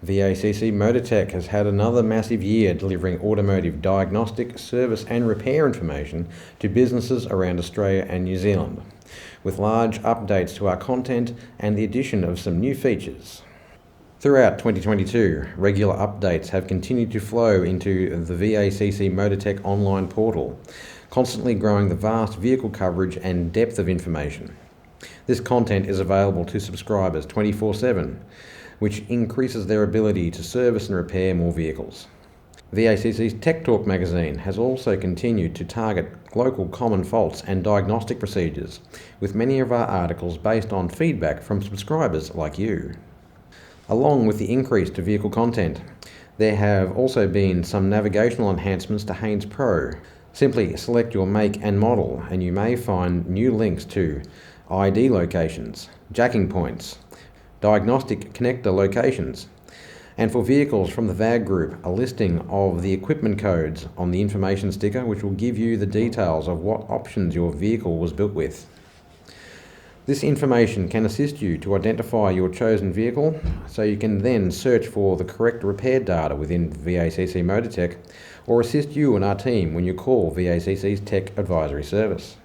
VACC MotorTech has had another massive year delivering automotive diagnostic, service and repair information to businesses around Australia and New Zealand, with large updates to our content and the addition of some new features. Throughout 2022, regular updates have continued to flow into the VACC MotorTech online portal, constantly growing the vast vehicle coverage and depth of information. This content is available to subscribers 24/7, which increases their ability to service and repair more vehicles. VACC's Tech Talk magazine has also continued to target local common faults and diagnostic procedures, with many of our articles based on feedback from subscribers like you. Along with the increase to vehicle content, there have also been some navigational enhancements to Haynes Pro. Simply select your make and model and you may find new links to ID locations, jacking points, diagnostic connector locations, and for vehicles from the VAG group, a listing of the equipment codes on the information sticker, which will give you the details of what options your vehicle was built with. This information can assist you to identify your chosen vehicle, so you can then search for the correct repair data within VACC MotorTech, or assist you and our team when you call VACC's Tech Advisory Service.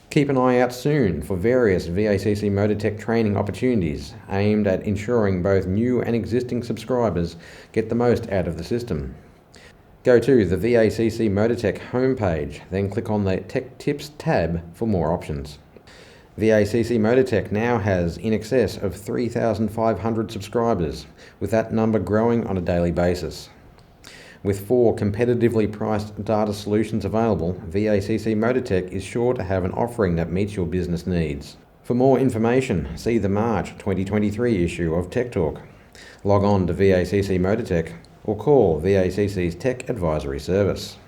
Keep an eye out soon for various VACC MotorTech training opportunities aimed at ensuring both new and existing subscribers get the most out of the system. Go to the VACC MotorTech homepage, then click on the Tech Tips tab for more options. VACC MotorTech now has in excess of 3,500 subscribers, with that number growing on a daily basis. With 4 competitively priced data solutions available, VACC MotorTech is sure to have an offering that meets your business needs. For more information, see the March 2023 issue of Tech Talk. Log on to VACC MotorTech or call VACC's Tech Advisory Service.